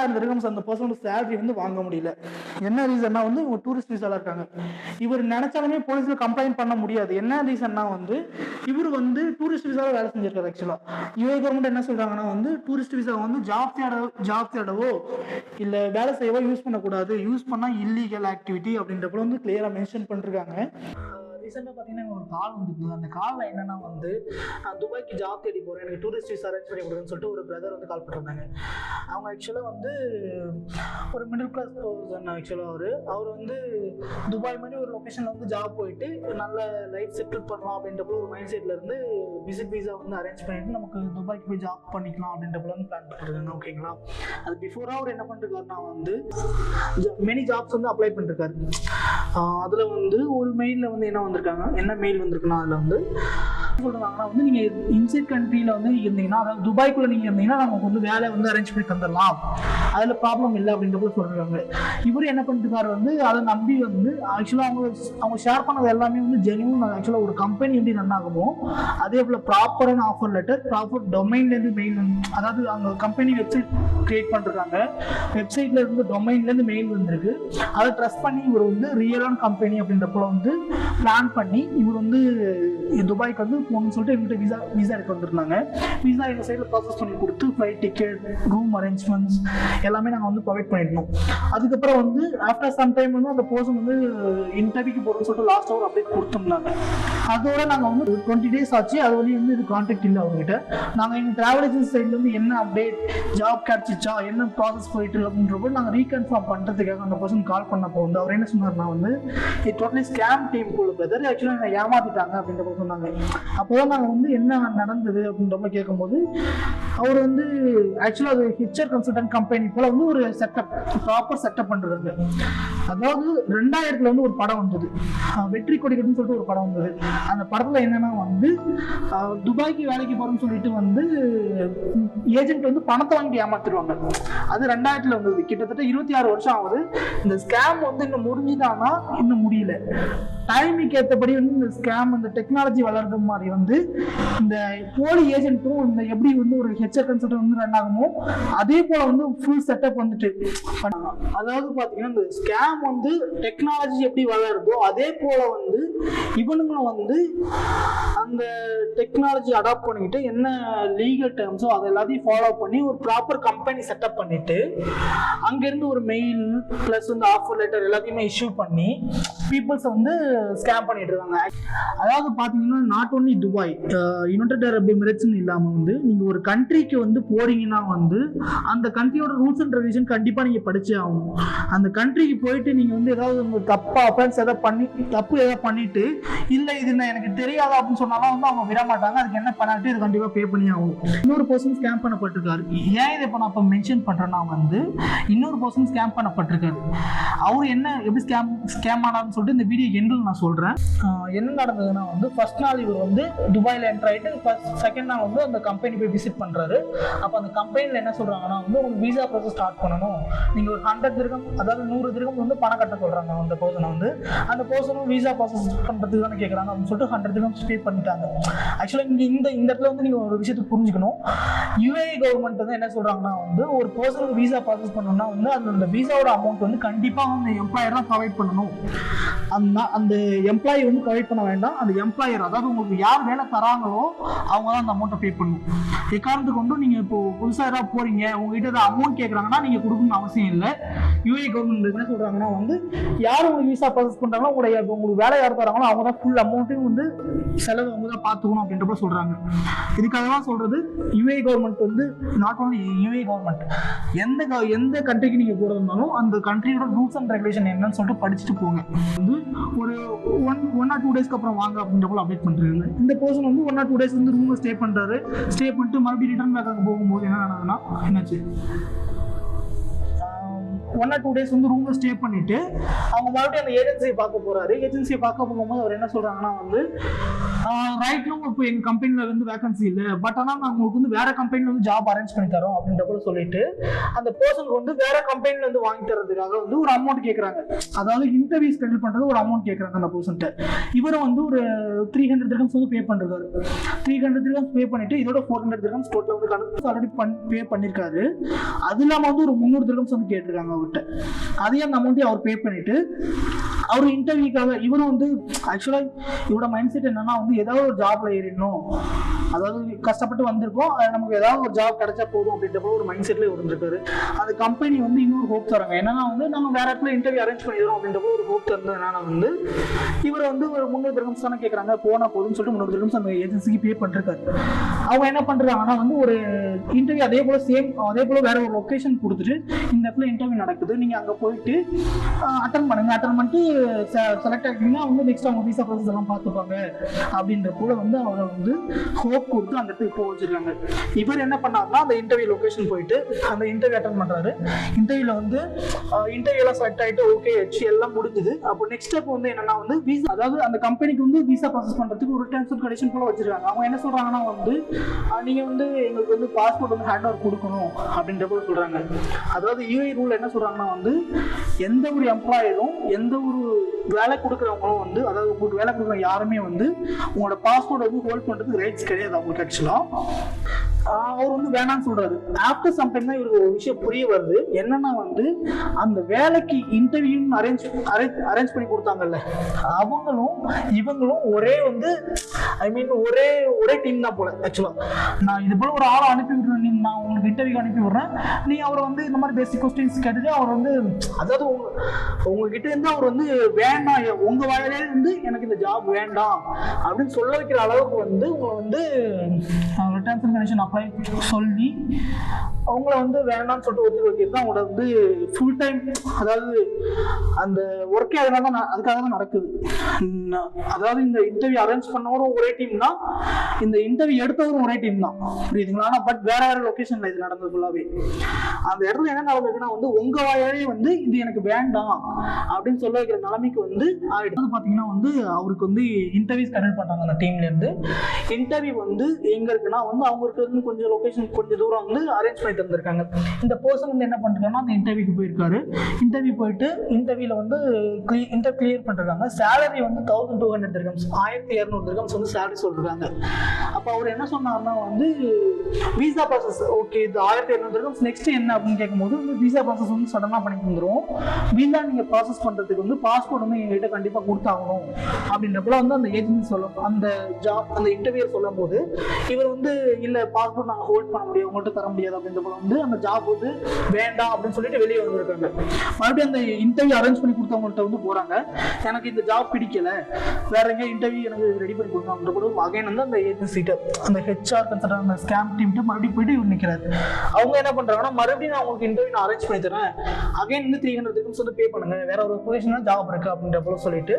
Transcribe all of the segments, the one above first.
$10,000 அந்த பர்சனோட சேலரி வந்து வாங்க முடியல. என்ன ரீசன்னா வந்து இவங்க டூரிஸ்ட் விசால இருக்காங்க. இவர் நினைச்சாலுமே போலீஸ்ல கம்ப்ளைண்ட் பண்ண முடியாது. என்ன ரீசன்னா வந்து இவர் வந்து டூரிஸ்ட் விசால வேலை செஞ்சிருக்காரு. ஆக்சுவலா யுஏ கவர்மெண்ட் என்ன சொல்றாங்கன்னா வந்து டூரிஸ்ட் விசா வந்து ஜாப் தேடவோ இல்ல வேலை செய்யவோ யூஸ் பண்ணக்கூடாது, யூஸ் பண்ணா இல்லீகல் ஆக்டிவிட்டி அப்படின்றப்ப வந்து கிளியரா மென்ஷன் பண்ணிருக்காங்க. ரீசெண்டாக பார்த்தீங்கன்னா ஒரு கால் வந்துருக்குது. அந்த காலில் என்னன்னா வந்து நான் துபாய்க்கு ஜாப் தேடி போகிறேன், எனக்கு டூரிஸ்ட் விசா அரேஞ்ச் பண்ணி கொடுக்குன்னு சொல்லிட்டு ஒரு பிரதர் வந்து கால் பண்ணிருந்தாங்க. அவங்க ஆக்சுவலாக வந்து ஒரு மிடில் கிளாஸ் பர்சன். ஆக்சுவலாக அவர் வந்து துபாய் மாதிரி ஒரு லொக்கேஷனில் வந்து ஜாப் போயிட்டு நல்ல லைஃப் செட்டில் பண்ணலாம் அப்படின்றப்போ ஒரு மைண்ட் செட்டில் இருந்து விசிட் விசா வந்து அரேஞ்ச் பண்ணிட்டு நமக்கு துபாய்க்கு போய் ஜாப் பண்ணிக்கலாம் அப்படின்றப்போ வந்து பிளான் பண்ணிருக்காங்க. ஓகேங்களா, அது பிஃபோராக அவர் என்ன பண்ணிருக்காருன்னா வந்து மெனி ஜாப்ஸ் வந்து அப்ளை பண்ணிருக்காரு. அதில் வந்து ஒரு மெயிலில் வந்து என்ன மெயில் வந்திருக்குன்னா அதில் வந்து சொல்றாங்கன்னா வந்து நீங்க இன்சைட் கண்ட்ரியில வந்து இருந்தீங்கன்னா, அதாவது துபாய்க்குள்ள நீங்க இருந்தீங்கன்னா நமக்கு வந்து வேலை வந்து அரேஞ்ச் பண்ணி தந்துடலாம், அதுல ப்ராப்ளம் இல்லை அப்படின்ற சொல்றாங்க. இவரு என்ன பண்ணிருக்காரு வந்து அதை நம்பி வந்து ஆக்சுவலா அவங்க ஷேர் பண்ணது எல்லாமே வந்து ஜென்யூன். ஆக்சுவலா ஒரு கம்பெனி எப்படி ரன் ஆகுமோ அதே போல ப்ராப்பரான ஆஃபர் லெட்டர், ப்ராப்பர் டொமைன்ல இருந்து மெயில் வந்து, அதாவது அவங்க கம்பெனி வெப்சைட் கிரியேட் பண்ணிருக்காங்க, வெப்சைட்ல இருந்து டொமைன்ல இருந்து மெயில் வந்திருக்கு. அதை ட்ரஸ்ட் பண்ணி இவர் வந்து ரியலான கம்பெனி அப்படின்றப்ப வந்து பிளான் பண்ணி இவர் வந்து துபாய்க்கு வந்து போகணும்னு சொல்லிட்டு எங்கள்கிட்ட விசா எடுத்து வந்துருந்தாங்க. விசா எங்கள் சைடில் ப்ராசஸ் பண்ணி கொடுத்து ஃப்ளைட் டிக்கெட், ரூம் அரேஞ்ச்மெண்ட்ஸ் எல்லாமே நாங்கள் வந்து ப்ரொவைட் பண்ணியிருந்தோம். அதுக்கப்புறம் வந்து ஆஃப்டர் சம் டைம் வந்து அந்த பர்சன் வந்து இன்டர்வியூக்கு போகிறோம்னு சொல்லிட்டு லாஸ்ட் அவர் அப்டேட் கொடுத்துருந்தாங்க. அதோட நாங்கள் வந்து 20 days ஆச்சு, அது வரையும் வந்து இது கான்டாக்ட் இல்லை அவங்ககிட்ட. நாங்கள் எங்கள் ட்ராவல் ஏஜென்சி சைட்லேருந்து என்ன அப்டேட், ஜாப் கிடச்சிச்சா, என்ன ப்ராசஸ் போயிட்டு அப்படின்றப்போ நாங்கள் ரீகன்ஃபார்ம் பண்ணுறதுக்காக அந்த பர்சன் கால் பண்ணப்போ வந்து அவர் என்ன சொன்னார்னா வந்து இது டோட்டலி ஸ்கேம் டீம் போல பிரதர், ஆக்சுவலாக என்னை ஏமாத்திட்டாங்க அப்படின்ற போது சொன்னாங்க. அப்போதான் நாங்கள் வந்து என்ன நடந்தது அப்படின்றப்ப கேட்கும்போது அவர் வந்து ஆக்சுவலாக அது ஹெச்ஆர் கன்சல்டன்ட் கம்பெனி போல வந்து ஒரு செட்டப், ப்ராப்பர் செட்டப் பண்ணுறது. அதாவது 2000 வந்து ஒரு படம் வந்தது, வெற்றி கொடிக்கட்டுன்னு சொல்லிட்டு ஒரு படம் வந்தது. அந்த படத்தில் என்னன்னா வந்து துபாய்க்கு வேலைக்கு போகிறோம்னு சொல்லிட்டு வந்து ஏஜென்ட் வந்து பணத்தை வாங்கி ஏமாத்திடுவாங்க. அது 2000 வந்தது. கிட்டத்தட்ட 26 வருஷம் ஆகுது. இந்த ஸ்கேம் வந்து இன்னும் முடிஞ்சுதானா இன்னும் முடியல. டைமுக்கு ஏற்றபடி வந்து இந்த ஸ்கேம், இந்த டெக்னாலஜி வளர்றது மாதிரி வந்து இந்த போலி ஏஜென்ட்டும் இந்த எப்படி வந்து ஒரு ஹெச்ஆர் கன்சல்டன்ட் வந்து ரன் ஆகுமோ அதே போல வந்து ஃபுல் செட்டப் வந்துட்டு. அதாவது பார்த்தீங்கன்னா இந்த ஸ்கேம் வந்து டெக்னாலஜி எப்படி வளருதோ அதே போல வந்து இவனுங்களும் வந்து அந்த டெக்னாலஜி அடாப்ட் பண்ணிக்கிட்டு என்ன லீகல் டேர்ம்ஸோ அதை எல்லாத்தையும் ஃபாலோ பண்ணி ஒரு ப்ராப்பர் கம்பெனி செட்டப் பண்ணிட்டு அங்கேருந்து ஒரு மெயில் ப்ளஸ் வந்து ஆஃபர் லெட்டர் எல்லாத்தையுமே இஷ்யூ பண்ணி பீப்புள்ஸை வந்து ஸ்கேம் பண்ணிட்டு இருக்காங்க. அதாவது பார்த்தீங்கன்னா not only Dubai, United Arab எமிரேட்ஸ்னு இல்லாமல் வந்து நீங்கள் ஒரு கண்ட்ரிக்கு வந்து போறீங்கன்னா வந்து அந்த கண்ட்ரியோட ரூல்ஸ் அண்ட் ரெகுலேஷன் கண்டிப்பாக நீங்கள் படிச்சே ஆகணும். அந்த கண்ட்ரிக்கு போயிட்டு நீங்கள் வந்து ஏதாவது உங்களுக்கு அஃபென்ஸ் ஏதாவது பண்ணிட்டு இல்லை இது எனக்கு தெரியாதா அப்படின்னு சொன்னாலும் வந்து அவங்க விட மாட்டாங்க. அதுக்கு என்ன பண்ணாட்டு இது கண்டிப்பாக பே பண்ணி ஆகும். இன்னொரு பர்சன் ஸ்கேம் பண்ணப்பட்டிருக்காரு. ஏன் இதை இப்போ நான் இப்போ மென்ஷன் பண்ணுறேன்னா வந்து இன்னொரு பர்சன் ஸ்கேம் பண்ணப்பட்டிருக்காரு. அவர் என்ன எப்படி ஸ்கேம் ஆனான்னு சொல்லிட்டு இந்த வீடியோ எண்டில் நான் சொல்கிறேன். என்ன நடந்ததுன்னா வந்து ஃபர்ஸ்ட் நாள் இவர் வந்து துபாயில் என்டர் ஆகிட்டு செகண்ட் நாள் வந்து அந்த கம்பெனி போய் விசிட் பண்ணுறாரு. அப்போ அந்த கம்பெனியில் என்ன சொல்கிறாங்கன்னா வந்து உங்களுக்கு விசா ப்ராசஸ் ஸ்டார்ட் பண்ணணும், நீங்கள் ஒரு 100 dirham அதாவது 100 dirham வந்து பணம் கட்ட சொல்கிறாங்க. அந்த பர்சனை வந்து அந்த பர்சனும் விசா ப்ராசஸ் பண்ணுறதுக்கு தானே கேட்குறாங்க அப்படின்னு சொல்லிட்டு 100 dirham பே பண்ணிட்டாங்க. ஆக்சுவலாக இங்கே இந்த இடத்துல வந்து நீங்கள் ஒரு விஷயத்தை புரிஞ்சுக்கணும். யுஏஇ கவர்மெண்ட் வந்து என்ன சொல்கிறாங்கன்னா வந்து ஒரு பர்சனுக்கு விசா ப்ராசஸ் பண்ணணும்னா வந்து அந்த விசாவோட அமௌண்ட் வந்து கண்டிப்பாக வந்து எம்ப்ளாயர் தான் ப்ரொவைட் பண்ணணும். அந்த எம்ப்ளாயி வந்து ப்ரொவைட் பண்ண வேண்டாம். அந்த எம்ப்ளாயர், அதாவது உங்களுக்கு யார் வேலை தராங்களோ அவங்க தான் அந்த அமௌண்ட்டை பே பண்ணணும். எக்காரணத்துக்கு கொண்டு நீங்கள் இப்போ புதுசாக ஏதாவது போறீங்க, உங்ககிட்ட ஏதாவது அமௌண்ட் கேட்குறாங்கன்னா நீங்கள் கொடுக்கணும்னு அவசியம் இல்லை. யுஏஇ கவர்மெண்ட் என்ன சொல்கிறாங்கன்னா வந்து யார் உங்களுக்கு விசா ப்ராசஸ் பண்ணுறாங்களோ உங்களுக்கு வேலை யார் தராங்களோ அவங்க தான் ஃபுல் அமௌண்ட்டையும் வந்து செலவு அவங்க தான் பார்த்துக்கணும் அப்படின்றப்ப சொல்கிறாங்க. இதுக்காக தான் சொல்கிறது யுஏஇ கவர்மெண்ட் வந்து நாட் ஓன்லி யுஏஇ கவர்மெண்ட், எந்த கண்ட்ரிக்கு நீங்கள் போகிறதுனாலும் அந்த கண்ட்ரியோட ரூல்ஸ் அண்ட் ரெகுலேஷன் என்னன்னு சொல்லிட்டு படிச்சுட்டு போங்க. வந்து ஒரு 1 or 2 daysக்கு அப்புறம் வாங்க அப்படின்ற போல அப்டேட் பண்ணுறாங்க. இந்த பர்சன் வந்து 1 or 2 days வந்து ரூமில் ஸ்டே பண்ணுறாரு. ஸ்டே பண்ணிட்டு மறுபடியும் ரிட்டர்ன் பேக் அங்கே போகும்போது என்ன நடக்குதுன்னா என்னாச்சு, 1 or 2 days வந்து ரூம்ல ஸ்டே பண்ணிட்டு அவங்க மறுபடியும் அந்த ஏஜென்சியை பார்க்க போறாரு. ஏஜென்சியை பார்க்க போகும்போது அவர் என்ன சொல்றாங்கன்னா வந்து ரைட் நோ இப்போ எங்கள் கம்பெனியில் வந்து வேகன்சி இல்லை, பட் ஆனால் நான் உங்களுக்கு வந்து வேற கம்பெனியில் வந்து ஜாப் அரேஞ்ச் பண்ணி தரோம் அப்படின்ற போல சொல்லிட்டு அந்த பர்சனுக்கு வந்து வேற கம்பெனில வந்து வாங்கி தரதுக்காக வந்து ஒரு அமௌண்ட் கேட்குறாங்க. அதாவது இன்டர்வியூ ஸ்கெடியூல் பண்ணுறது ஒரு அமௌண்ட் கேட்குறாங்க அந்த பர்சன்ட்ட. இவரை வந்து ஒரு 300 dirhams வந்து பே பண்ணிருக்காரு. 300 dirhams பே பண்ணிட்டு இதோட 400 dirhams டோட்டலாக வந்து கணக்கு ஆல்ரெடி பே பண்ணியிருக்காரு. அது இல்லாமல் வந்து ஒரு 300 dirhams வந்து கேட்டிருக்காங்க அவர்கிட்ட. அதையும் அந்த அமௌண்ட்டையும் அவர் பே பண்ணிட்டு அவர் இன்டர்வியூக்காக இவரும் வந்து ஆக்சுவலாக இவரோட மைண்ட் செட் என்னன்னா வந்து ஏதாவது ஒரு ஜாப்ல ஏறிடணும், அதாவது கஷ்டப்பட்டு வந்திருக்கோம், நமக்கு ஏதாவது ஒரு ஜாப் கிடைச்சா போதும் அப்படின்ற போல ஒரு மைண்ட் செட்ல இருந்திருக்காரு. அந்த கம்பெனி வந்து இன்னொரு ஹோப் தராங்க, என்னன்னா வந்து நம்ம வேற இடத்துல இன்டர்வியூ அரேஞ்ச் பண்ணிடுறோம் அப்படின்ற போல ஒரு ஹோப் தந்ததுனால வந்து இவரை வந்து ஒரு 300 dirhams தானே கேட்கறாங்க, போனா போதும்னு சொல்லிட்டு 300 dirhams அந்த ஏஜென்சிக்கு பே பண்ணிருக்காரு. அவங்க என்ன பண்றாங்கன்னா வந்து ஒரு இன்டர்வியூ அதே போல வேற ஒரு லொகேஷன் கொடுத்துட்டு இந்த இடத்துல இன்டர்வியூ நடக்குது, நீங்க அங்க போயிட்டு அட்டன் பண்ணுங்க, அட்டன் பண்ணிட்டு செலக்ட் ஆகிட்டீங்கன்னா அவங்க நெக்ஸ்ட் அவங்க விசா ப்ராசஸ் எல்லாம் பார்த்துப்பாங்க அப்படின்ற போல வந்து அவரை வந்து ஹோப் கொடுத்து அந்த இடத்துக்கு போக வச்சிருக்காங்க. இவர் என்ன பண்ணாருன்னா அந்த இன்டர்வியூ லொகேஷன் போயிட்டு அந்த இன்டர்வியூ அட்டன் பண்றாரு. இன்டர்வியூல வந்து இன்டர்வியூ எல்லாம் செலக்ட் ஆயிட்டு ஓகே எல்லாம் முடிஞ்சுது. அப்போ நெக்ஸ்ட் ஸ்டெப் வந்து என்னன்னா வந்து விசா, அதாவது அந்த கம்பெனிக்கு வந்து விசா ப்ராசஸ் பண்றதுக்கு ஒரு டெர்ம்ஸ் அண்ட் கண்டிஷன் போல வச்சிருக்காங்க. அவங்க என்ன சொல்றாங்கன்னா வந்து நீங்க வந்து எங்களுக்கு வந்து பாஸ்போர்ட் வந்து ஹேண்ட் ஓவர் கொடுக்கணும் அப்படின்ற போல சொல்றாங்க. அதாவது யூஏ ரூல் என்ன சொல்றாங்கன்னா வந்து எந்த ஒரு எம்ப்ளாயரும் எந்த ஒரு வேலை கொடுக்குறவங்களும் வந்து, அதாவது உங்களுக்கு வேலை கொடுக்குற யாருமே வந்து உங்களோட பாஸ்போர்ட் வந்து ஹோல்ட் பண்றதுக்கு ரைட்ஸ் கிடையாது அவங்களுக்கு. ஆக்சுவலா அவர் வந்து வேணாம்னு சொல்றாரு. ஆஃப்டர் சம் டைம் தான் இவருக்கு ஒரு விஷயம் புரிய வருது, என்னன்னா வந்து அந்த வேலைக்கு இன்டர்வியூ அரேஞ்ச் பண்ணி கொடுத்தாங்கல்ல, அவங்களும் இவங்களும் ஒரே வந்து ஒரே டீம் தான் போல. ஆக்சுவலா நான் இது போல ஒரு ஆளை அனுப்பி விடுறேன், நான் உங்களுக்கு இன்டர்வியூ அனுப்பி விடுறேன், நீ அவரை வந்து இந்த மாதிரி பேசிக் கொஸ்டின்ஸ் கேட்டுட்டு அவர் வந்து, அதாவது உங்ககிட்ட இருந்து அவர் வந்து வேண்டாம், உங்க வாயிலே வந்து எனக்கு இந்த ஜாப் வேண்டாம் அப்படின்னு சொல்ல வைக்கிற அளவுக்கு வந்து உங்களை வந்து டெர்ம்ஸ் அண்ட் கண்டிஷன் அப்ளை சொல்லி அவங்கள வந்து வேண்டாம்னு சொல்லிட்டு ஒத்துக்க வைக்கிறது தான் அவங்களோட வந்து ஃபுல் டைம், அதாவது அந்த ஒர்க்கே அதுக்காக தான் நடக்குது. அதாவது இந்த இன்டர்வியூ அரேஞ்ச் பண்ணவரும் ஒரே டீம் தான், இந்த இன்டர்வியூ எடுத்தவரும் ஒரே டீம் தான், புரியுதுங்களா? ஆனால் பட் வேற லொகேஷன்ல இது நடந்தது ஃபுல்லாவே. அந்த இடத்துல என்ன நடந்ததுன்னா வந்து உங்க வாயாலே வந்து இது எனக்கு வேண்டாம் அப்படின்னு சொல்ல வைக்கிற நிலைமைக்கு வந்து ஆயிடுது. பாத்தீங்கன்னா வந்து அவருக்கு வந்து இன்டர்வியூ ஸ்கெடியூல் பண்றாங்க அந்த டீம்ல இருந்து. இன்டர்வியூ வந்து எங்க இருக்குன்னா வந்து அவங்க இருக்கிறது கொஞ்சம் லொகேஷன் கொஞ்சம் தூரம் வந்து அரேஞ்ச் பண்ணி தந்திருக்காங்க. இந்த பர்சன் வந்து என்ன பண்ணிருக்காங்கன்னா அந்த இன்டர்வியூக்கு போயிருக்காரு. இன்டர்வியூ போயிட்டு இன்டர்வியூல வந்து கிளியர் பண்ணிருக்காங்க. சேலரி வந்து 1200 dirhams 1200 dirhams வந்து சேலரி சொல்றாங்க. அப்ப அவர் என்ன சொன்னார்னா வந்து விசா ப்ராசஸ் ஓகே, இது 1200 dirhams நெக்ஸ்ட் என்ன அப்படின்னு கேட்கும்போது வந்து விசா ப்ராசஸ் வந்து சடனா பண்ணி தந்துரும். விசா நீங்க ப்ராசஸ் பண்றதுக்கு வந்து பாஸ்போர்ட் வந்து எங்ககிட்ட கண்டிப்பா கொடுத்தாகணும் அப்படின்றப்பல வந்து அந்த ஏஜென்சி சொல்லும், அந்த ஜாப் அந்த இன்டர்வியூ சொல்லும் போது இவர் வந்து இல்ல பாஸ்போர்ட் நாங்கள் ஹோல்ட் பண்ண முடியாது, உங்கள்கிட்ட தர முடியாது அப்படின்றப்ப வந்து அந்த ஜாப் வந்து வேண்டாம் அப்படின்னு சொல்லிட்டு வெளியே வந்திருக்காங்க. மறுபடியும் அந்த இன்டர்வியூ அரேஞ்ச் பண்ணி கொடுத்தவங்கள்ட்ட வந்து போறாங்க, எனக்கு இந்த ஜாப் பிடிக்கல, வேற எங்க இன்டர்வியூ எனக்கு ரெடி பண்ணி கொடுங்க அப்படின்ற கூட அகைன் வந்து அந்த ஏஜென்சிட்ட அந்த ஹெச்ஆர் கன்சல்டன் அந்த ஸ்கேம் டீம்கிட்ட மறுபடியும் போயிட்டு இவர் நிற்கிறாரு. அவங்க என்ன பண்றாங்கன்னா மறுபடியும் நான் உங்களுக்கு இன்டர்வியூ நான் அரேஞ்ச் பண்ணி தரேன், அகைன் வந்து 300 dirhams வந்து பே பண்ணுங்க, வேற ஒரு பொசிஷன்ல ஜாப் இருக்கு அப்படின்ற போல சொல்லிட்டு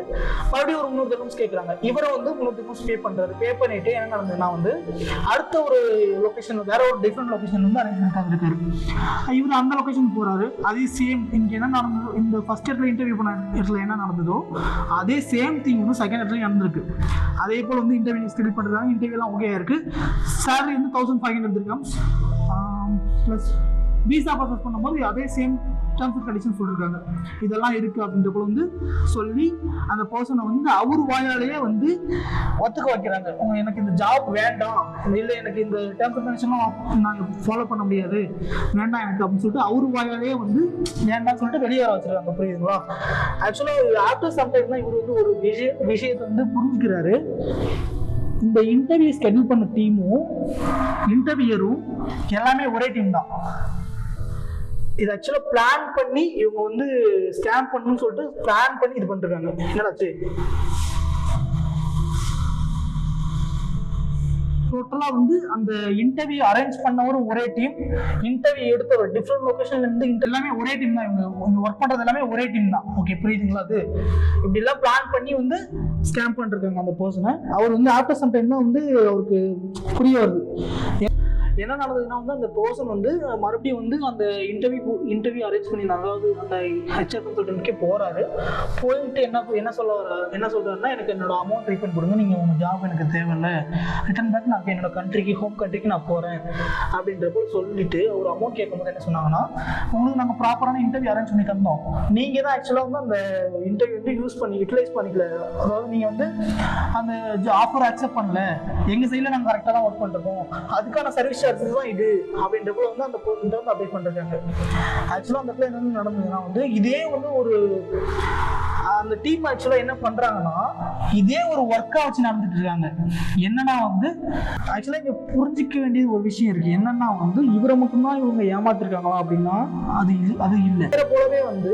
மறுபடியும் ஒரு 300 dirhams கேட்கறாங்க. இவரை வந்து 300 dirhams பே பண்றாரு. பே பண்ணிட்டு என்ன நடந்ததுன்னா வந்து அடுத்த ஒரு லொகேஷன் வேற ஒரு டிஃப்ரெண்ட் லொகேஷன் வந்து அரேஞ்ச்மெண்ட் ஆகிருக்காரு. இவர் அந்த லொகேஷன் போறாரு. அதே சேம் இங்க என்ன நடந்ததோ, இந்த ஃபர்ஸ்ட் இடத்துல இன்டர்வியூ பண்ண இடத்துல என்ன நடந்ததோ அதே சேம் திங் வந்து செகண்ட் இடத்துல நடந்திருக்கு. அதே போல வந்து இன்டர்வியூ ஸ்கெடியூல் பண்றாங்க. இன்டர்வியூ எல்லாம் ஓகே இருக்கு. சேலரி வந்து 1500 dirhams பிளஸ் விசா ப்ராசஸ் பண்ணும்போது அதே சேம் டேர்ம்ஸ் அண்ட் கண்டிஷன் சொல்லியிருக்காங்க. இதெல்லாம் இருக்கு அப்படின்ற போல வந்து சொல்லி அந்த பர்சனை வந்து அவர் வாயாலேயே வந்து ஒத்துக்க வைக்கிறாங்க. எனக்கு இந்த ஜாப் வேண்டாம், இல்லை எனக்கு இந்த டேர்ம்ஸ் அண்ட் கண்டிஷன்லாம் நான் ஃபாலோ பண்ண முடியாது, வேண்டாம் எனக்கு அப்படின்னு சொல்லிட்டு அவர் வாயாலேயே வந்து வேண்டாம்னு சொல்லிட்டு வெளியே வர வச்சிருக்காங்க. புரியுதுங்களா? ஆக்சுவலாக ஆஃப்டர் சம்டைம் தான் இவர் வந்து ஒரு விஷயத்தை வந்து புரிஞ்சுக்கிறாரு. இந்த இன்டர்வியூ ஸ்கெடியூல் பண்ண டீமும் இன்டர்வியூரும் எல்லாமே ஒரே டீம் தான். இது ஆக்சுவலா பிளான் பண்ணி இவங்க வந்து ஸ்கேம் பண்ணணும்னு சொல்லிட்டு பிளான் பண்ணி இது பண்ணிருக்காங்க. என்னடாச்சு டோட்டலா வந்து அந்த இன்டர்வியூ அரேஞ்ச் பண்ணவரும் ஒரே டீம், இன்டர்வியூ எடுத்த ஒரு டிஃப்ரெண்ட் லொகேஷன்ல இருந்து எல்லாமே ஒரே டீம் தான். இவங்க ஒர்க் பண்றது எல்லாமே ஒரே டீம் தான். ஓகே, புரியுதுங்களா? அது இப்படி எல்லாம் பிளான் பண்ணி வந்து ஸ்கேம் பண்ணிருக்காங்க அந்த பர்சனை. அவர் வந்து ஆஃப்டர் சம் டைம் தான் வந்து அவருக்கு புரிய வருது. என்ன நடந்ததுன்னா வந்து அந்த பர்சன் வந்து மறுபடியும் வந்து அந்த இன்டர்வியூ அரேஞ்ச் பண்ணியிருந்தாங்க. அதாவது அந்த ஹெச்ஆர் கன்சல்டன்ட்கே போகிறாரு. போயிட்டு என்ன சொல்கிறாருன்னா, எனக்கு என்னோட அமௌண்ட் ரீஃபண்ட் கொடுங்க, நீங்கள் உங்கள் ஜாப் எனக்கு தேவையில்லை, ரிட்டர்ன் பேக் நான் என்னோட ஹோம் கண்ட்ரிக்கு நான் போகிறேன் அப்படின்றப்போ சொல்லிட்டு அவர் அமௌண்ட் கேட்கும்போது என்ன சொன்னாங்கன்னா, உங்களுக்கு நாங்கள் ப்ராப்பரான இன்டர்வியூ அரேஞ்ச் பண்ணி தந்தோம், நீங்கள் தான் ஆக்சுவலாக வந்து அந்த இன்டர்வியூ வந்து யூட்டிலைஸ் பண்ணிக்கல, அதாவது நீங்கள் வந்து அந்த ஆஃபர் அக்செப்ட் பண்ணல, எங்கள் சைடில் நாங்கள் கரெக்டாக தான் ஒர்க் பண்ணிருக்கோம், அதுக்கான சர்வீஸ் சார்ஜஸ் தான் இது அப்படின்றப்போ வந்து அந்த பர்சன் வந்து அப்டேட் பண்ணிருக்காங்க. ஆக்சுவலாக அந்த இடத்துல என்ன நடந்ததுன்னா வந்து இதே வந்து ஒரு அந்த டீம் ஆக்சுவலாக என்ன பண்ணுறாங்கன்னா இதே ஒரு ஒர்க்காக வச்சு நடந்துட்டு இருக்காங்க. என்னன்னா வந்து ஆக்சுவலாக இங்கே புரிஞ்சிக்க வேண்டியது ஒரு விஷயம் இருக்குது. என்னன்னா வந்து இவரை மட்டும்தான் இவங்க ஏமாத்திருக்காங்களா அப்படின்னா அது இல்லை. வேற போலவே வந்து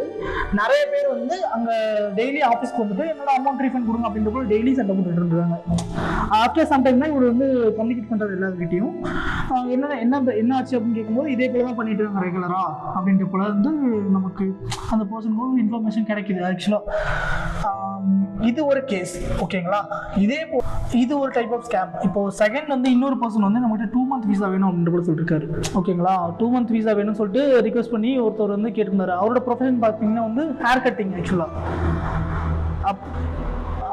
நிறைய பேர் வந்து அங்கே டெய்லி ஆஃபீஸ்க்கு வந்துட்டு என்னோட அமௌண்ட் ரீஃபண்ட் கொடுங்க அப்படின்ற போல டெய்லி சண்டை போட்டுட்டு இருக்காங்க. ஆஃப்டர் சம்டைம் தான் இவர் வந்து கம்யூனிகேட் பண்ணுறது எல்லாருக்கிட்டையும் என்ன ஆச்சு அப்படின்னு கேட்கும்போது இதே போல தான் பண்ணிட்டு இருக்காங்க ரெகுலரா அப்படின்ற போல வந்து நமக்கு அந்த பர்சனுக்கு இன்ஃபர்மேஷன் கிடைக்குது. ஆக்சுவலாக இது ஒரு கேஸ், ஓகேங்களா. இது ஒரு டைப் ஆஃப் ஸ்கேம். இப்போ செகண்ட் வந்து இன்னொரு பர்சன் வந்து நம்மகிட்ட 2 month வீசா வேணும் அப்படின்னு கூட சொல்லிருக்காரு, ஓகேங்களா. 2 month வீசா வேணும்னு சொல்லிட்டு ரிக்வெஸ்ட் பண்ணி ஒருத்தர் வந்து கேட்டிருந்தாரு. அவரோட ப்ரொஃபஷன் பார்த்தீங்கன்னா வந்து ஹேர் கட்டிங். ஆக்சுவலாக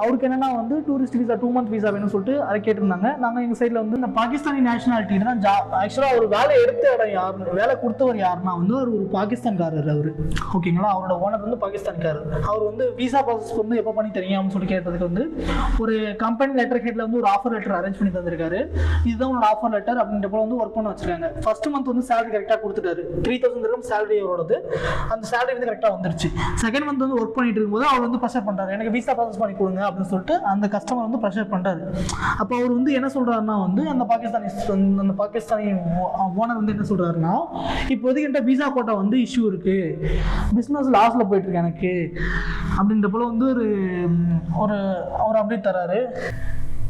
அவருக்கு என்னன்னா வந்து டூரிஸ்ட் வீசா 2 month வீசா வேணும்னு சொல்லிட்டு அதை கேட்டிருந்தாங்க. நாங்கள் எங்கள் சைடில் வந்து இந்த பாகிஸ்தானி நேஷனாலிட்டி தான் ஆக்சுவலாக அவர் வேலை எடுத்த இடம் யாருன்னு வேலை கொடுத்தவர் யாருன்னா வந்து ஒரு பாகிஸ்தான்காரர் அவர், ஓகேங்களா. அவரோட ஓனர் வந்து பாகிஸ்தான்காரர். அவர் வந்து வீசா ப்ராசஸ் வந்து எப்போ பண்ணி தெரியாமல் சொல்லி கேட்டதுக்கு வந்து ஒரு கம்பெனி லெட்டர் ஹெட்ல வந்து ஒரு ஆஃபர் லெட்டர் அரேஞ்ச் பண்ணி தந்திருக்காரு. இதுதான் உங்களோட ஆஃபர் லெட்டர் அப்படின்றப்ப வந்து ஒர்க் பண்ண வச்சிருக்காங்க. ஃபர்ஸ்ட் மந்த் வந்து சேலரி கரெக்டாக கொடுத்துட்டாரு. 3000 dirham சேலரி அவரோடது. அந்த சேலரி வந்து கரெக்டாக வந்துருச்சு. செகண்ட் மந்த் வந்து ஒர்க் பண்ணிட்டு இருக்கும்போது அவர் வந்து ப்ரெஷர் பண்ணுறாரு, எனக்கு வீசா ப்ராசஸ் பண்ணி கொடுங்க அப்படின்னு சொல்லிட்டு அந்த கஸ்டமர் வந்து ப்ரெஷர் பண்றாரு. அப்போ அவர் வந்து என்ன சொல்றாருன்னா வந்து அந்த பாகிஸ்தானி ஓனர் வந்து என்ன சொல்றாருன்னா, இப்போதைக்கு என்கிட்ட வீசா கோட்டா வந்து இஷ்யூ இருக்கு, பிஸ்னஸ் லாஸ்ல போயிட்டு இருக்கு எனக்கு அப்படின்ற போல வந்து ஒரு அப்டேட் தராரு.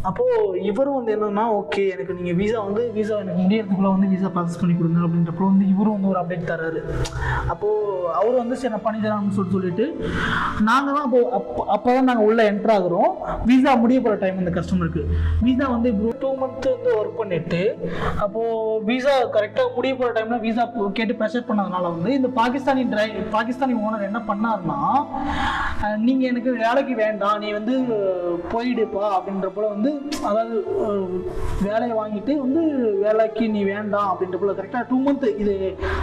அப்போது இவரும் வந்து என்னன்னா, ஓகே எனக்கு நீங்கள் வீசா எனக்கு முடியறதுக்குள்ளே வந்து வீசா ப்ராசஸ் பண்ணி கொடுங்க அப்படின்றப்போ வந்து இவரும் வந்து ஒரு அப்டேட் தராரு. அப்போது அவர் வந்து சரி நான் பண்ணி தரான்னு சொல்லிட்டு நாங்கள் தான் அப்போ தான் நாங்கள் உள்ளே என்ட்ரு ஆகுறோம். வீசா முடிய போகிற டைம் அந்த கஸ்டமருக்கு வீசா வந்து 2 month வந்து ஒர்க் பண்ணிட்டு அப்போது வீசா கரெக்டாக முடிய போகிற டைமில் வீசா கேட்டு ப்ரெஷர் பண்ணதுனால வந்து இந்த பாகிஸ்தானி ஓனர் என்ன பண்ணாருன்னா, நீங்கள் எனக்கு வேலைக்கு வேண்டாம், நீ வந்து போயிடுப்பா அப்படின்ற போல வந்து, அதாவது வேலையை வாங்கிட்டு வந்து வேலைக்கு நீ வேண்டாம் அப்படின்ற போல கரெக்டாக 2 month இது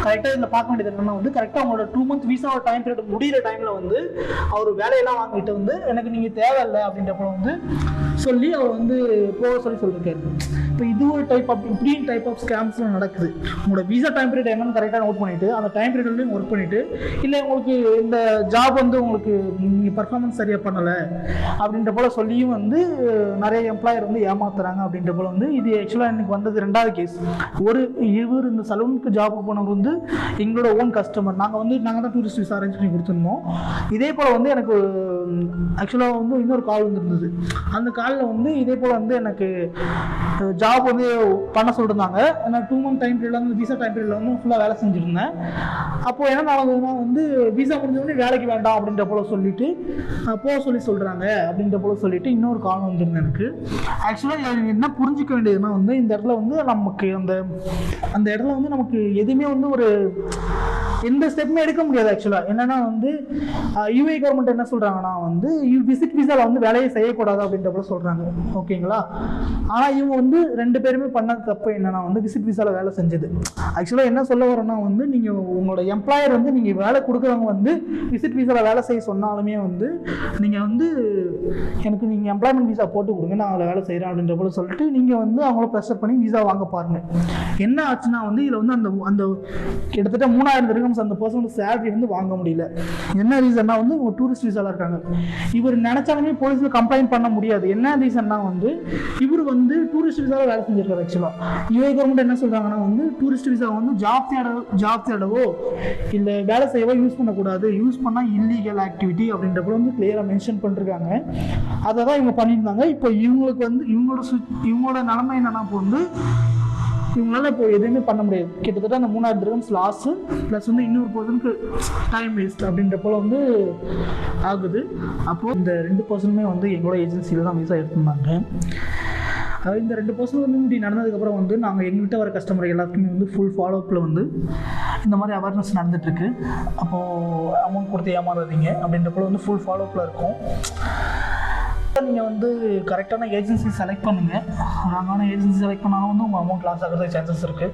கரெக்டாக இதில் பார்க்க வேண்டியது என்னன்னா வந்து கரெக்டாக அவங்களோட 2 month வீசாவோட டைம் பீரியட் முடிகிற டைமில் வந்து அவர் வேலையெல்லாம் வாங்கிட்டு வந்து எனக்கு நீங்கள் தேவையில்லை அப்படின்ற போல வந்து சொல்லி அவர் வந்து போக சொல்லியிருக்காரு. இப்போ இது ஒரு டைப் ஆஃப் ஸ்கேம்ஸ்லாம் நடக்குது. உங்களோட வீசா டைம் பீரியட் என்னன்னு கரெக்டாக நோட் பண்ணிட்டு அந்த டைம் பீரியட்லையும் ஒர்க் பண்ணிட்டு, இல்லை உங்களுக்கு இந்த ஜாப் வந்து உங்களுக்கு நீங்கள் பர்ஃபார்மன்ஸ் சரியாக பண்ணலை அப்படின்ற போல சொல்லியும் வந்து நிறைய எம்ப்ளாயர் வந்து ஏமாத்துறாங்க அப்படின்ற போல வந்து இது ஆக்சுவலாக எனக்கு வந்தது 2வது கேஸ். இவர் இந்த சலூனுக்கு ஜாபுக்கு போனவர் வந்து எங்களோட ஓன் கஸ்டமர். நாங்கள் தான் டூரிஸ்ட் விசா அரேஞ்ச் பண்ணி கொடுத்துருந்தோம். இதே போல் வந்து எனக்கு ஆக்சுவலாக வந்து இன்னொரு கால் வந்துருந்தது. அந்த காலில் வந்து இதே போல் வந்து எனக்கு ஜாப் வந்து பண்ண சொல்லியிருந்தாங்க. நான் 2 month டைம் பீரியட்ல வந்து வீசா டைம் பீரியட்ல வந்து ஃபுல்லாக வேலை செஞ்சுருந்தேன். அப்போது என்ன நடந்ததுன்னா வந்து வீசா முடிஞ்சவொடனே வேலைக்கு வேண்டாம் அப்படின்ற போல சொல்லிட்டு சொல்கிறாங்க அப்படின்ற போல சொல்லிட்டு இன்னொரு கால் வந்துருந்தேன் எனக்கு. ஆக்சுவலாக என்ன புரிஞ்சிக்க வேண்டியதுன்னா வந்து இந்த இடத்துல வந்து நமக்கு அந்த இடத்துல வந்து நமக்கு எதுவுமே வந்து ஒரு எந்த ஸ்டெப்புமே எடுக்க முடியாது. ஆக்சுவலாக என்னன்னா வந்து யூஏ கவர்மெண்ட் என்ன சொல்கிறாங்கன்னா வந்து விசிட் விசாவில் வந்து வேலையை செய்யக்கூடாது அப்படின்ற போல சொல்கிறாங்க, ஓகேங்களா. ஆனால் இவங்க வந்து 2 பேருமே பண்ணது தப்பு. என்னன்னா வந்து விசிட் விசாவில் வேலை செஞ்சது. ஆக்சுவலாக என்ன சொல்ல வரேன்னா வந்து நீங்கள் உங்களோட எம்ப்ளாயர் வந்து நீங்கள் வேலை கொடுக்குறவங்க வந்து விசிட் விசாவில் வேலை செய்ய சொன்னாலுமே வந்து நீங்கள் வந்து எனக்கு நீங்கள் எம்ப்ளாய்மெண்ட் விசா போட்டு கொடுங்க, நான் அதில் வேலை செய்கிறேன் அப்படின்ற போல சொல்லிட்டு நீங்கள் வந்து அவங்கள ப்ரெஷர் பண்ணி விசா வாங்க பாருங்கள். என்ன ஆச்சுன்னா வந்து இதில் வந்து அந்த கிட்டத்தட்ட 3000 dirhams அந்த பர்சனோட சேலரி வந்து வாங்க முடியல. என்ன ரீசன்னா வந்து இவங்க டூரிஸ்ட் விசாவில் இருக்காங்க. இவர் நினைச்சாலுமே போலீஸில் கம்ப்ளைண்ட் பண்ண முடியாது. என்ன ரீசன்னா வந்து இவர் வந்து டூரிஸ்ட் விசாவில் வேலை செஞ்சிருக்காரு. ஆக்சுவலாக யூஏ கவர்மெண்ட் என்ன சொல்கிறாங்கன்னா வந்து டூரிஸ்ட் விசா வந்து ஜாப் தேடவோ இல்லை வேலை செய்யவோ யூஸ் பண்ணக்கூடாது, யூஸ் பண்ணால் இல்லீகல் ஆக்டிவிட்டி அப்படின்ற போல வந்து கிளியராக மென்ஷன் பண்ணிருக்காங்க. அதை தான் இவங்க பண்ணியிருந்தாங்க. இப்போ இவங்களுக்கு வந்து இவங்களோட நிலைமை என்னன்னா இப்போ வந்து இவங்களால இப்போ எதுவுமே பண்ண முடியாது. கிட்டத்தட்ட அந்த 3000 dirhams லாஸு ப்ளஸ் வந்து இன்னொரு பர்சனுக்கு டைம் வேஸ்ட் அப்படின்ற போல் வந்து ஆகுது. அப்போது இந்த 2 பர்சனுமே வந்து எங்களோட ஏஜென்சியில் தான் விசா எடுத்திருந்தாங்க. இந்த 2% வந்து இப்படி நடந்ததுக்கப்புறம் வந்து நாங்கள் எங்கள்கிட்ட வர கஸ்டமர் எல்லாத்துக்குமே வந்து ஃபுல் ஃபாலோஅப்பில் வந்து இந்த மாதிரி அவேர்னஸ் நடந்துகிட்ருக்கு. அப்போது அமௌண்ட் கொடுத்து ஏமாறாதீங்க அப்படின்ற போல் வந்து ஃபுல் ஃபாலோஅப்பில் இருக்கும். நீங்கள் வந்து கரெக்டான ஏஜென்சி செலக்ட் பண்ணுங்கள். ராங்கான ஏஜென்சி செலக்ட் பண்ணாலும் வந்து உங்கள் அமௌண்ட் லாஸ் ஆகிறதுக்கு சான்சஸ் இருக்குது.